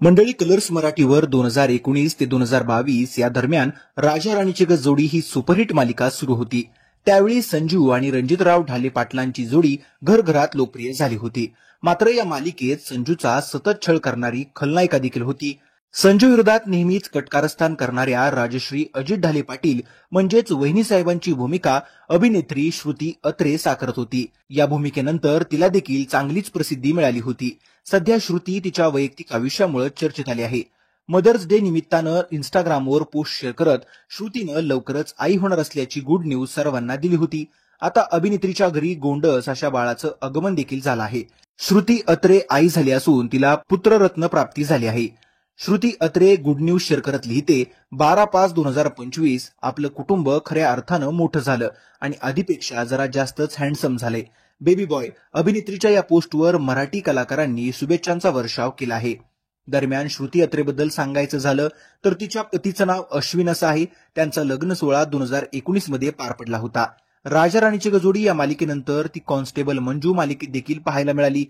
मंडळी, कलर्स मराठीवर 2019 ते 2022 या दरम्यान राजा राणीची गज जोडी ही सुपरहिट मालिका सुरू होती। त्यावेळी संजू आणि रणजितराव ढाले पाटलांची जोडी घरघरात लोकप्रिय झाली होती। मात्र या मालिकेत संजूचा सतत छळ करणारी खलनायिका देखील होती। संजू विरोधात नेहमीच कटकारस्थान करणाऱ्या राजश्री अजित ढाले पाटील म्हणजेच वहिनीसाहेबांची भूमिका अभिनेत्री श्रुती अत्रे साकारत होती। या भूमिकेनंतर तिला देखील चांगलीच प्रसिद्धी मिळाली होती। सध्या श्रुती तिच्या वैयक्तिक आयुष्यामुळे चर्चेत आली आहे। मदर्स डे निमित्तानं इंस्टाग्रामवर पोस्ट शेअर करत श्रुतीनं लवकरच आई होणार असल्याची गुड न्यूज सर्वांना दिली होती। आता अभिनेत्रीच्या घरी गोंडस अशा बाळाचं आगमन देखील झालं आहे। श्रुती अत्रे आई झाली असून तिला पुत्ररत्न प्राप्ती झाली आहे। Shruti Atre good news share करत लिहिते, 12/5/2025 आपलं कुटुंब खऱ्या अर्थानं मोठं झालं आणि आधीपेक्षा जरा जास्तच हँडसम झाले। बेबी बॉय अभिनेत्रीच्या या पोस्टवर मराठी कलाकारांनी शुभेच्छांचा वर्षाव केला आहे। दरम्यान श्रुती अत्रेबद्दल सांगायचं झालं तर तिच्या पतीचं नाव अश्विन असं आहे। त्यांचा लग्न सोहळा 2019 मध्ये पार पडला होता। राजा राणीची गजोडी या मालिकेनंतर ती कॉन्स्टेबल मंजू मालिकेत देखील पाहायला मिळाली।